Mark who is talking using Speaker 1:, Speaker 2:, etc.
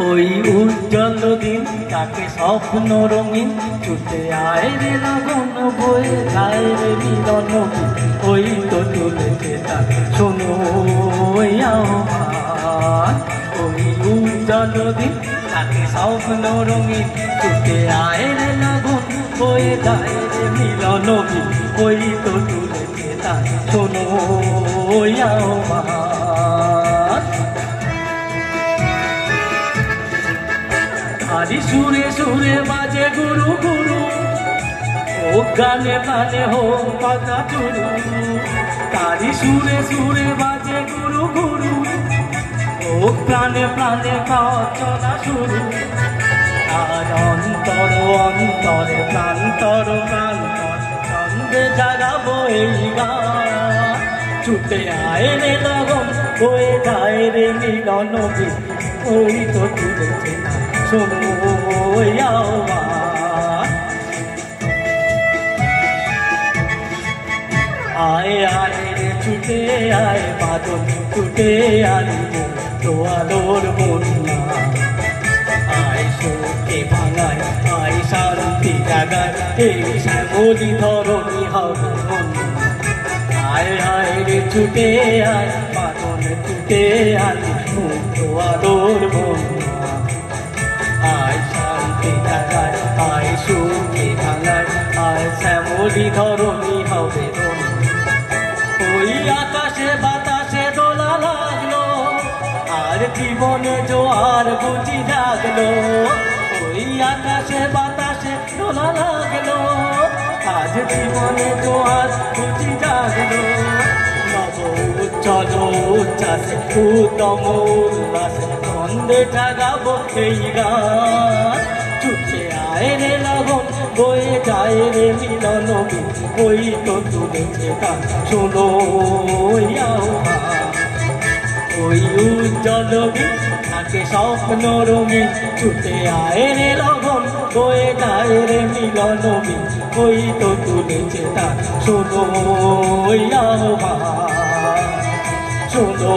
Speaker 1: ওই উজ্জ্বল দিন তাকে স্বপ্ন রঙিন ছুটে আয় রে লগন বয়ে যায় রে মিলন ওই তো তুলেছে তাকে শোনো আমার ওই উজ্জ্বল দিন তাকে স্বপ্ন রঙিন ছুটে আয় রে লগন বয়ে যায় রে মিলন ওই তো তুলেছে তাকে শোনো আমার আরি সুরে সুরে বাজে গুরু গুরু ও গানে গানে হো কথা চুরু তারি সুরে সুরে বাজে গুরু গুরু ও প্রাণে প্রাণে চলা শুরু আর অন্তর অন্তরে প্রান্তর প্রান্তর ছন্দে জাগাবো এই গান ছুটে আয় রে লগন হয়ে যায় রে মিলন ওই তো তুলেছে শোনো আয় আয় রে ছুটে আয় বাদল ছুটে আয় তো আলোর বন্যা আয় শোকে ভাঙায় আয় শান্তি জাগায় এই শ্যামলি ধরণী হবে আয় আয় রে ছুটে আয় বাদল ছুটে আয় তো আলোর বন্যা আয় শান্তি জাগায় আয় সুখে ভাঙায় আয় শ্যামলি ধরণী হবে ওই আকাশে বাতাসে দোলা লাগলো আর জীবনে জোয়ার বুঝি জাগলো ওই আকাশে বাতাসে দোলা লাগলো আজ জীবনে জোয়ার বুঝি জাগলো নব উজ্জ্বল উচ্ছ্বাসে উত্তম উল্লাসে ছন্দে জাগাবো এই গান ছুটে আয় রে লগন বয়ে যায় রে মিলন ওই তো তুলেছে গান শোনো ওই উজ্জ্বল তাকে স্বপ্ন রঙিন ছুটে আয় রে লগন বয়ে যায় রে মিলন ওই তো তুলেছে গান শোনো শোনো